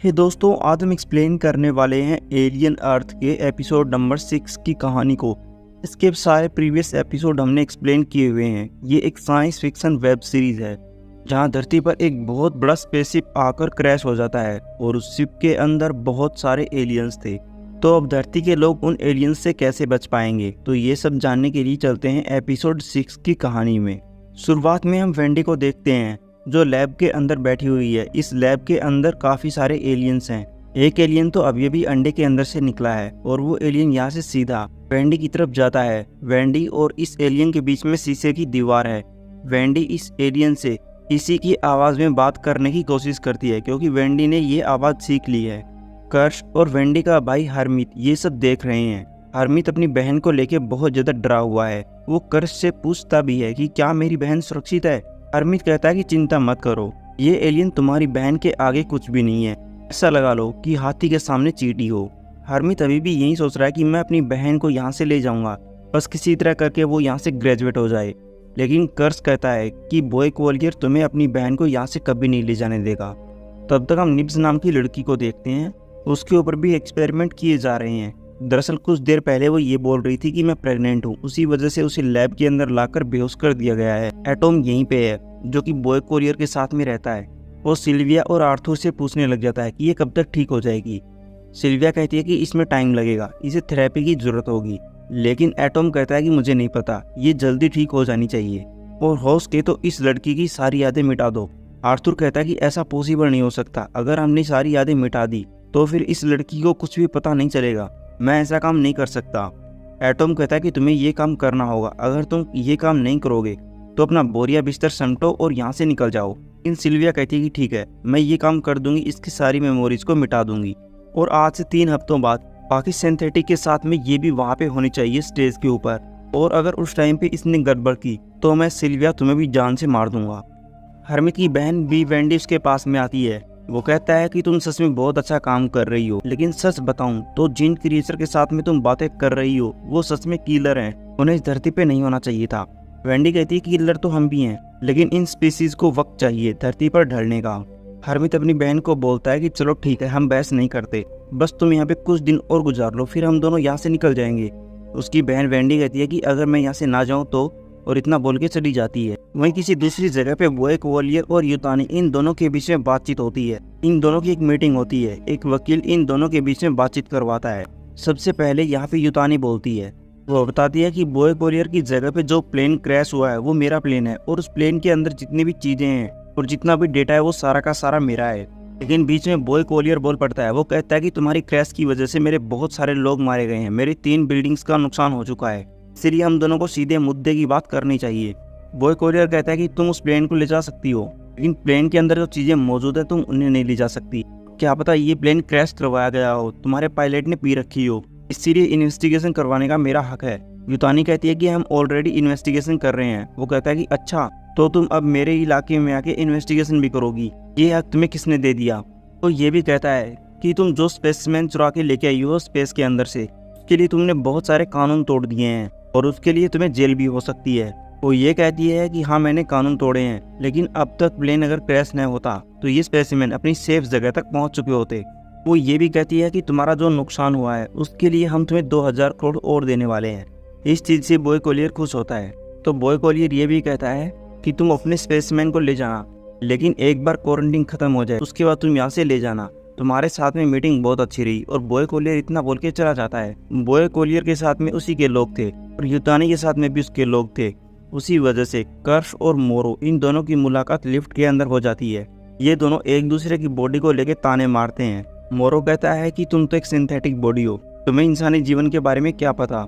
हे दोस्तों, आज हम एक्सप्लेन करने वाले हैं एलियन अर्थ के एपिसोड नंबर 6 की कहानी को। इसके सारे प्रीवियस एपिसोड हमने एक्सप्लेन किए हुए हैं। ये एक साइंस फिक्शन वेब सीरीज है जहां धरती पर एक बहुत बड़ा स्पेसशिप आकर क्रैश हो जाता है और उस शिप के अंदर बहुत सारे एलियंस थे। तो अब धरती के लोग उन एलियंस से कैसे बच पाएंगे, तो ये सब जानने के लिए चलते हैं एपिसोड 6 की कहानी में। शुरुआत में हम वेंडी को देखते हैं जो लैब के अंदर बैठी हुई है। इस लैब के अंदर काफी सारे एलियंस हैं। एक एलियन तो अभी भी अंडे के अंदर से निकला है और वो एलियन यहाँ से सीधा वेंडी की तरफ जाता है। वेंडी और इस एलियन के बीच में शीशे की दीवार है। वेंडी इस एलियन से इसी की आवाज में बात करने की कोशिश करती है क्योंकि वेंडी ने ये आवाज सीख ली है। कर्श और वेंडी का भाई हरमीत ये सब देख रहे हैं। हरमीत अपनी बहन को लेके बहुत ज्यादा डरा हुआ है। वो कर्श से पूछता भी है कि क्या मेरी बहन सुरक्षित है। हरमीत कहता है कि चिंता मत करो, ये एलियन तुम्हारी बहन के आगे कुछ भी नहीं है। ऐसा लगा लो कि हाथी के सामने चींटी हो। हरमीत अभी भी यही सोच रहा है कि मैं अपनी बहन को यहाँ से ले जाऊंगा, बस किसी तरह करके वो यहाँ से ग्रेजुएट हो जाए। लेकिन कर्स कहता है कि बॉय कोलियर तुम्हें अपनी बहन को यहाँ से कभी नहीं ले जाने देगा। तब तक हम निब्स नाम की लड़की को देखते हैं। उसके ऊपर भी एक्सपेरिमेंट किए जा रहे हैं। दरअसल कुछ देर पहले वो ये बोल रही थी कि मैं प्रेग्नेंट हूँ, उसी वजह से उसे लैब के अंदर लाकर बेहोश कर दिया गया है। एटॉम यहीं पे है जो कि बॉय कोरियर के साथ में रहता है। वो सिल्विया और आर्थर से पूछने लग जाता है कि ये कब तक ठीक हो जाएगी। सिल्विया कहती है कि इसमें टाइम लगेगा, इसे थेरेपी की जरूरत होगी। लेकिन एटॉम कहता है कि मुझे नहीं पता, ये जल्दी ठीक हो जानी चाहिए और हो सके तो इस लड़की की सारी यादें मिटा दो। आर्थर कहता है कि ऐसा पॉसिबल नहीं हो सकता। अगर हमने सारी यादें मिटा दी तो फिर इस लड़की को कुछ भी पता नहीं चलेगा। मैं ऐसा काम नहीं कर सकता। एटॉम कहता है कि तुम्हें ये काम करना होगा। अगर तुम ये काम नहीं करोगे तो अपना बोरिया बिस्तर समेटो और यहाँ से निकल जाओ। इन सिल्विया कहती है कि ठीक है, मैं ये काम कर दूंगी, इसकी सारी मेमोरीज को मिटा दूंगी। और आज से 3 हफ्तों बाद बाकी सिंथेटिक के साथ में ये भी वहाँ पे होनी चाहिए स्टेज के ऊपर। और अगर उस टाइम पे इसने गड़बड़ की तो मैं सिल्विया तुम्हें भी जान से मार दूंगा। हरमीत की बहन भी वेंडी उसके पास में आती है। वो कहता है कि तुम सच में बहुत अच्छा काम कर रही हो, लेकिन सच बताऊं तो जिन क्रिएचर के साथ में तुम बातें कर रही हो वो सच में किलर हैं। उन्हें इस धरती पे नहीं होना चाहिए था। वेंडी कहती है कि किलर तो हम भी हैं, लेकिन इन स्पीसीज को वक्त चाहिए धरती पर ढलने का। हरमीत अपनी बहन को बोलता है कि चलो ठीक है, हम बहस नहीं करते, बस तुम यहाँ पे कुछ दिन और गुजार लो, फिर हम दोनों यहाँ से निकल जाएंगे। उसकी बहन वेंडी कहती है कि अगर मैं यहाँ से ना जाऊँ तो, और इतना बोल के चली जाती है। वहीं किसी दूसरी जगह पे बॉय कोलियर और यूतानी इन दोनों के बीच में बातचीत होती है। इन दोनों की एक मीटिंग होती है। एक वकील इन दोनों के बीच में बातचीत करवाता है। सबसे पहले यहाँ पे यूतानी बोलती है। वो बताती है कि बॉय कोलियर की जगह पे जो प्लेन क्रैश हुआ है वो मेरा प्लेन है और उस प्लेन के अंदर जितनी भी चीजें हैं और जितना भी डेटा है वो सारा का सारा मेरा है। लेकिन बीच में बॉय कोलियर बोल पड़ता है। वो कहता है कि तुम्हारी क्रैश की वजह से मेरे बहुत सारे लोग मारे गए हैं, मेरी 3 बिल्डिंग्स का नुकसान हो चुका है, इसलिए हम दोनों को सीधे मुद्दे की बात करनी चाहिए। बॉय कोरियर कहता है कि तुम उस प्लेन को ले जा सकती हो, लेकिन प्लेन के अंदर जो चीजें मौजूद है तुम उन्हें नहीं ले जा सकती। क्या पता ये प्लेन क्रैश करवाया गया हो, तुम्हारे पायलट ने पी रखी हो, इसीलिए इन्वेस्टिगेशन करवाने का मेरा हक है। यूतानी कहती है कि हम ऑलरेडी इन्वेस्टिगेशन कर रहे हैं। वो कहता है कि अच्छा, तो तुम अब मेरे इलाके में आके इन्वेस्टिगेशन भी करोगी, ये हक तुम्हें किसने दे दिया। तो ये भी कहता है कि तुम जो स्पेसमैन चुरा के लेके आई हो स्पेस के अंदर से, उसके लिए तुमने बहुत सारे कानून तोड़ दिए हैं और उसके लिए तुम्हें जेल भी हो सकती है। वो ये कहती है कि हाँ मैंने कानून तोड़े हैं, लेकिन अब तक प्लेन अगर क्रैश न होता तो ये स्पेसिमेन अपनी सेफ जगह तक पहुंच चुके होते। वो ये भी कहती है कि तुम्हारा जो नुकसान हुआ है उसके लिए हम तुम्हें 2000 करोड़ और देने वाले हैं। इस चीज से बॉय कोलियर खुश होता है। तो बॉय कोलियर ये भी कहता है कि तुम अपने स्पेसिमेन को ले जाना, लेकिन एक बार क्वारंटीन खत्म हो जाए उसके बाद तुम यहाँ से ले जाना। तुम्हारे साथ में मीटिंग बहुत अच्छी रही। और बॉय कोलियर इतना बोल के चला जाता है। बॉय कोलियर के साथ में उसी के लोग थे और यूतानी के साथ में भी उसके लोग थे। उसी वजह से कर्श और मोरो इन दोनों की मुलाकात लिफ्ट के अंदर हो जाती है। ये दोनों एक दूसरे की बॉडी को लेके ताने मारते हैं। मोरो कहता है कि तुम तो एक सिंथेटिक बॉडी हो, तुम्हें इंसानी जीवन के बारे में क्या पता।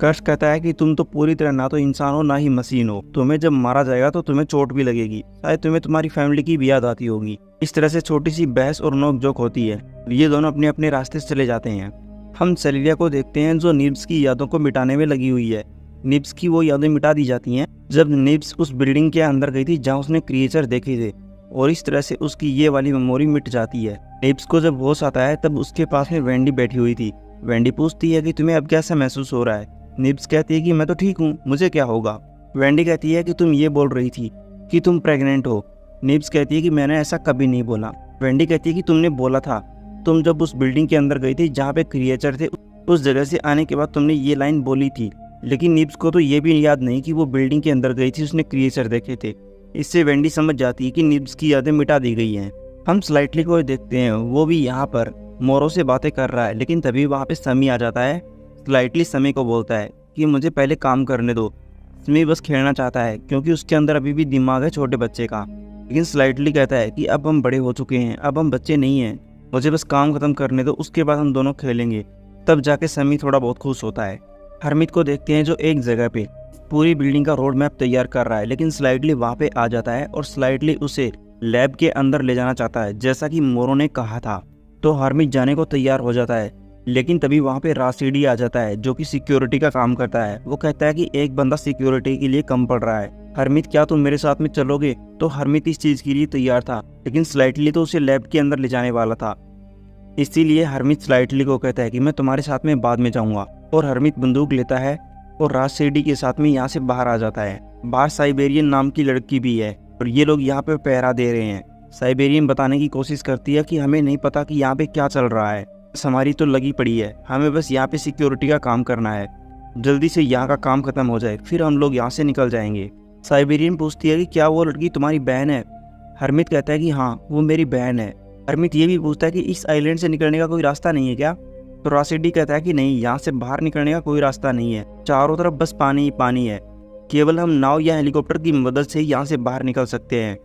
कर्श कहता है कि तुम तो पूरी तरह ना तो इंसान हो ना ही मशीन हो, तुम्हें जब मारा जाएगा तो तुम्हें चोट भी लगेगी, शायद तुम्हें तुम्हारी फैमिली की भी याद आती होगी। इस तरह से छोटी सी बहस और नोकझोंक होती है। ये दोनों अपने अपने रास्ते से चले जाते हैं। हम सिल्विया को देखते हैं जो निब्स की यादों को मिटाने में लगी हुई है। निब्स की वो यादें मिटा दी जाती हैं जब निब्स उस बिल्डिंग के अंदर गई थी जहाँ उसने क्रिएचर देखे थे, और इस तरह से उसकी ये वाली मेमोरी मिट जाती है। निब्स को जब होश आता है तब उसके पास में वेंडी बैठी हुई थी। वेंडी पूछती है कि तुम्हें अब कैसा महसूस हो रहा है। निब्स कहती है कि मैं तो ठीक हूँ, मुझे क्या होगा। वेंडी कहती है कि तुम ये बोल रही थी कि तुम प्रेग्नेंट हो, निब्स कहती है कि मैंने ऐसा कभी नहीं बोला। वेंडी कहती है कि तुमने बोला था, तुम जब उस बिल्डिंग के अंदर गई थी जहाँ पे क्रिएचर थे, उस जगह से आने के बाद तुमने ये लाइन बोली थी। लेकिन निब्स को तो ये भी याद नहीं कि वो बिल्डिंग के अंदर गई थी, उसने क्रिएचर देखे थे। इससे वेंडी समझ जाती है कि निब्स की यादें मिटा दी गई हैं। हम स्लाइटली को देखते हैं, वो भी यहाँ पर मोरो से बातें कर रहा है, लेकिन तभी वहाँ पे समी आ जाता है। स्लाइटली समी को बोलता है कि मुझे पहले काम करने दो। समी बस खेलना चाहता है क्योंकि उसके अंदर अभी भी दिमाग है छोटे बच्चे का। लेकिन स्लाइटली कहता है कि अब हम बड़े हो चुके हैं, अब हम बच्चे नहीं हैं, मुझे बस काम खत्म करने दो, उसके बाद हम दोनों खेलेंगे। तब जाके समी थोड़ा बहुत खुश होता है। हरमित को देखते हैं जो एक जगह पे पूरी बिल्डिंग का रोड मैप तैयार कर रहा है, लेकिन स्लाइटली वहाँ पे आ जाता है और स्लाइटली उसे लैब के अंदर ले जाना चाहता है जैसा कि मोरो ने कहा था। तो हरमित जाने को तैयार हो जाता है, लेकिन तभी वहाँ पे राशिडी आ जाता है जो कि सिक्योरिटी का काम करता है। वो कहता है कि एक बंदा सिक्योरिटी के लिए कम पड़ रहा है, हरमित क्या तुम मेरे साथ में चलोगे? तो हरमित इस चीज़ के लिए तैयार था, लेकिन स्लाइटली तो उसे लैब के अंदर ले जाने वाला था। इसीलिए हरमित स्लाइटली को कहता है कि मैं तुम्हारे साथ में बाद में जाऊँगा। और हरमित बंदूक लेता है और राशिडी के साथ में यहाँ से बाहर आ जाता है। बाहर साइबेरियन नाम की लड़की भी है और ये लोग यहाँ पे पहरा दे रहे हैं। साइबेरियन बताने की कोशिश करती है कि हमें नहीं पता कि यहाँ पे क्या चल रहा है, हमारी तो लगी पड़ी है, हमें बस यहाँ पे सिक्योरिटी का काम करना है, जल्दी से यहाँ का काम खत्म हो जाए फिर हम लोग यहाँ से निकल जाएंगे। साइबेरियन पूछती है कि क्या वो लड़की तुम्हारी बहन है? हरमित कहता है कि हाँ वो मेरी बहन है। हरमित ये भी पूछता है कि इस आइलैंड से निकलने का कोई रास्ता नहीं है क्या? तो राशिडी कहता है कि नहीं, यहाँ से बाहर निकलने का कोई रास्ता नहीं है, चारों तरफ बस पानी ही पानी है, केवल हम नाव या हेलीकॉप्टर की मदद से यहाँ से बाहर निकल सकते हैं।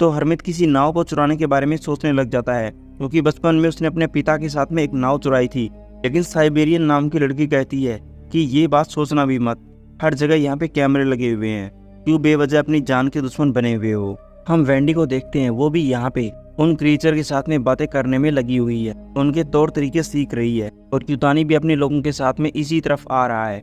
तो हरमित किसी नाव को चुराने के बारे में सोचने लग जाता है क्योंकि बचपन में उसने अपने पिता के साथ में एक नाव चुराई थी। लेकिन साइबेरियन नाम की लड़की कहती है कि ये बात सोचना भी मत, हर जगह यहाँ पे कैमरे लगे हुए हैं, क्यों बेवजह अपनी जान के दुश्मन बने हुए हो। हम वेंडी को देखते हैं, वो भी यहाँ पे उन क्रीचर के साथ में बातें करने में लगी हुई है, उनके तौर तरीके सीख रही है। और क्यूतानी भी अपने लोगों के साथ में इसी तरफ आ रहा है।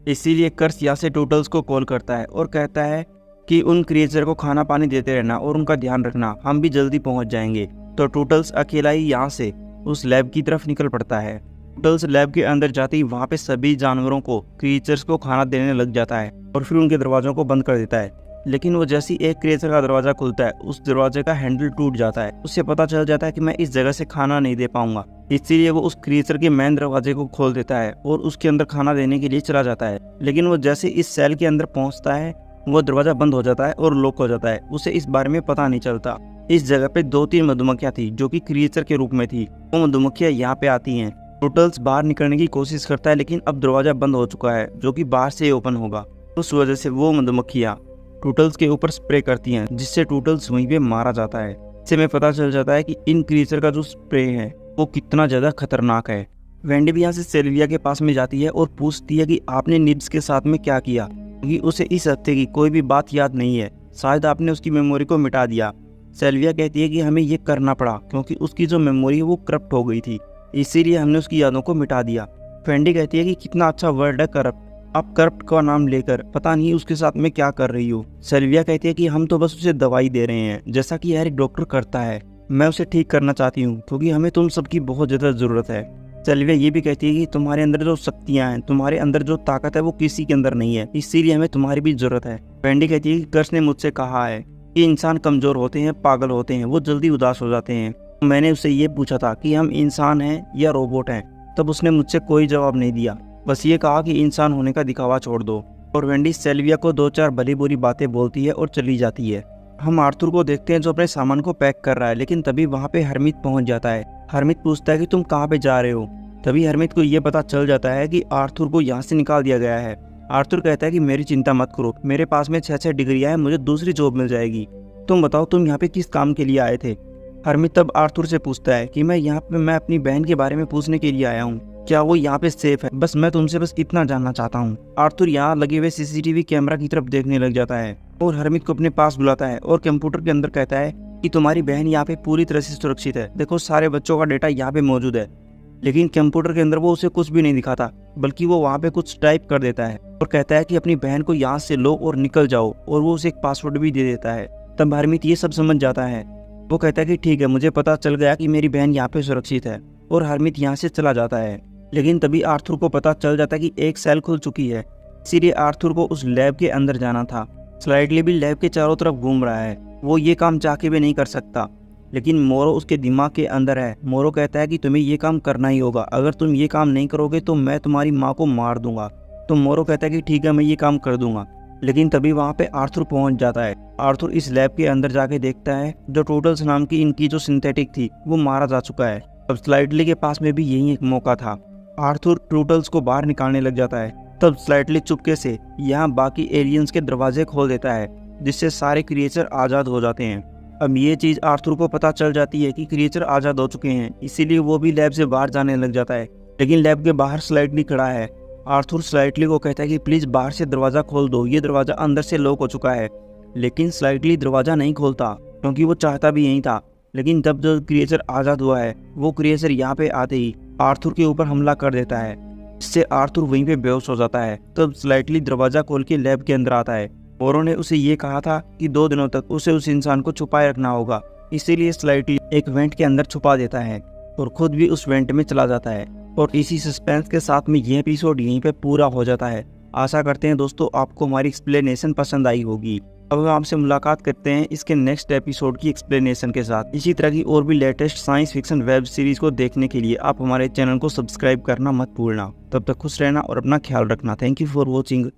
इसीलिए कर्स यहाँ से टोटल्स को कॉल करता है और कहता है कि उन क्रिएचर को खाना पानी देते रहना और उनका ध्यान रखना, हम भी जल्दी पहुंच जाएंगे। तो टोटल्स अकेला ही यहाँ से उस लैब की तरफ निकल पड़ता है। टोटल्स लैब के अंदर जाते ही वहाँ पे सभी जानवरों को, क्रिएचर्स को खाना देने लग जाता है और फिर उनके दरवाजों को बंद कर देता है। लेकिन वो जैसी एक क्रिएचर का दरवाजा खुलता है, उस दरवाजे का हैंडल टूट जाता है। उससे पता चल जाता है कि मैं इस जगह से खाना नहीं दे पाऊंगा, इसीलिए वो उस क्रिएचर के मेन दरवाजे को खोल देता है और उसके अंदर खाना देने के लिए चला जाता है। लेकिन वो जैसे इस सेल के अंदर पहुंचता है, वो दरवाजा बंद हो जाता है और लॉक हो जाता है। उसे इस बारे में पता नहीं चलता। इस जगह पे 2-3 मधुमक्खियां थी जो कि क्रिएचर के रूप में थी। वो मधुमक्खियां यहाँ पे आती हैं। टोटल्स बाहर निकलने की कोशिश करता है, लेकिन अब दरवाजा बंद हो चुका है जो कि बाहर से ओपन होगा। उस वजह से वो मधुमक्खियां टोटल्स के ऊपर स्प्रे करती हैं, जिससे टोटल्स वहीं पे मारा जाता है। इससे हमें पता चल जाता है कि इन क्रिएचर का जो स्प्रे है वो कितना ज्यादा खतरनाक है। वेंडी भी यहाँ से सेल्विया के पास में जाती है और पूछती है कि आपने निब्स के साथ में क्या किया, क्योंकि उसे इस हफ्ते की कोई भी बात याद नहीं है, शायद आपने उसकी मेमोरी को मिटा दिया। सेल्विया कहती है कि हमें ये करना पड़ा क्योंकि उसकी जो मेमोरी है वो करप्ट हो गई थी, इसीलिए हमने उसकी यादों को मिटा दिया। वेंडी कहती है कि कितना अच्छा वर्ड है करप्ट, आप करप्ट का नाम लेकर पता नहीं उसके साथ में क्या कर रही हो। सेल्विया कहती है कि हम तो बस उसे दवाई दे रहे हैं, जैसा कि यार एक डॉक्टर करता है। मैं उसे ठीक करना चाहती हूँ क्योंकि हमें तुम सबकी बहुत ज़्यादा ज़रूरत है। सेल्विया ये भी कहती है कि तुम्हारे अंदर जो शक्तियाँ हैं, तुम्हारे अंदर जो ताकत है वो किसी के अंदर नहीं है, इसीलिए हमें तुम्हारी भी ज़रूरत है। वेंडी कहती है कि कर्स ने मुझसे कहा है कि इंसान कमज़ोर होते हैं, पागल होते हैं, वो जल्दी उदास हो जाते हैं। मैंने उससे ये पूछा था कि हम इंसान हैं या रोबोट हैं, तब उसने मुझसे कोई जवाब नहीं दिया, बस ये कहा कि इंसान होने का दिखावा छोड़ दो। और वेंडी सेल्विया को 2-4 भली बुरी बातें बोलती है और चली जाती है। हम आर्थर को देखते हैं जो अपने सामान को पैक कर रहा है, लेकिन तभी वहाँ पे हरमित पहुँच जाता है। हरमित पूछता है कि तुम कहाँ पे जा रहे हो। तभी हरमित को ये पता चल जाता है कि आर्थर को यहाँ से निकाल दिया गया है। आर्थर कहता है कि मेरी चिंता मत करो, मेरे पास में 6 डिग्रियाँ हैं, मुझे दूसरी जॉब मिल जाएगी। तुम बताओ तुम यहाँ पे किस काम के लिए आए थे। हरमित तब आर्थर से पूछता है कि मैं अपनी बहन के बारे में पूछने के लिए आया हूँ, क्या वो यहाँ पे सेफ है, बस मैं तुमसे बस इतना जानना चाहता हूँ। आर्थर यहाँ लगे हुए सीसीटीवी कैमरा की तरफ देखने लग जाता है और हरमित को अपने पास बुलाता है और कंप्यूटर के अंदर कहता है कि तुम्हारी बहन यहाँ पे पूरी तरह से सुरक्षित है, देखो सारे बच्चों का डेटा यहाँ पे मौजूद है। लेकिन कंप्यूटर के अंदर वो उसे कुछ भी नहीं दिखाता, बल्कि वो वहाँ पे कुछ टाइप कर देता है और कहता है कि अपनी बहन को यहाँ से लो और निकल जाओ, और वो उसे एक पासवर्ड भी दे देता है। तब हरमित ये सब समझ जाता है। वो कहता है कि ठीक है, मुझे पता चल गया कि मेरी बहन यहाँ पे सुरक्षित है, और हरमित यहाँ से चला जाता है। लेकिन तभी आर्थर को पता चल जाता है कि एक सेल खुल चुकी है, इसीलिए आर्थर को उस लैब के अंदर जाना था। स्लाइटली भी लैब के चारों तरफ घूम रहा है। वो ये काम चाह के भी नहीं कर सकता, लेकिन मोरो उसके दिमाग के अंदर है। मोरो कहता है कि तुम्हें ये काम करना ही होगा, अगर तुम ये काम नहीं करोगे तो मैं तुम्हारी माँ को मार दूंगा। तो मोरो कहता है कि ठीक है, मैं ये काम कर दूंगा। लेकिन तभी वहाँ पे आर्थर पहुँच जाता है। आर्थर इस लैब के अंदर जाके देखता है जो टोटल्स नाम की इनकी जो सिंथेटिक थी वो मारा जा चुका है। अब स्लाइटली के पास में भी यही एक मौका था। आर्थर टोटल्स को बाहर निकालने लग जाता है। तब स्लाइटली चुपके से यहाँ बाकी एलियंस के दरवाजे खोल देता है, जिससे सारे क्रिएचर आज़ाद हो जाते हैं। अब ये चीज़ आर्थर को पता चल जाती है कि क्रिएचर आज़ाद हो चुके हैं, इसीलिए वो भी लैब से बाहर जाने लग जाता है। लेकिन लैब के बाहर स्लाइटली खड़ा है। आर्थर स्लाइटली को कहता है कि प्लीज़ बाहर से दरवाज़ा खोल दो, ये दरवाज़ा अंदर से लॉक हो चुका है। लेकिन स्लाइटली दरवाज़ा नहीं खोलता, क्योंकि वो चाहता भी यही था। लेकिन जब जो क्रिएचर आज़ाद हुआ है, वो क्रिएचर यहाँ पे आते ही आर्थर के ऊपर हमला कर देता है, जिससे आर्थर वहीं पे बेहोश हो जाता है। तब स्लाइटली दरवाज़ा खोल के लैब के अंदर आता है। मोरो ने उसे ये कहा था कि 2 दिनों तक उसे उस इंसान को छुपाए रखना होगा, इसीलिए स्लाइटली एक वेंट के अंदर छुपा देता है और खुद भी उस वेंट में चला जाता है। और इसी सस्पेंस के साथ में ये एपिसोड यहीं पे पूरा हो जाता है। आशा करते हैं दोस्तों आपको हमारी एक्सप्लेनेशन पसंद आई होगी। अब हम आपसे मुलाकात करते हैं इसके नेक्स्ट एपिसोड की एक्सप्लेनेशन के साथ। इसी तरह की और भी latest science fiction web series को देखने के लिए आप हमारे चैनल को सब्सक्राइब करना मत भूलना। तब तक खुश रहना और अपना ख्याल रखना। Thank you for watching.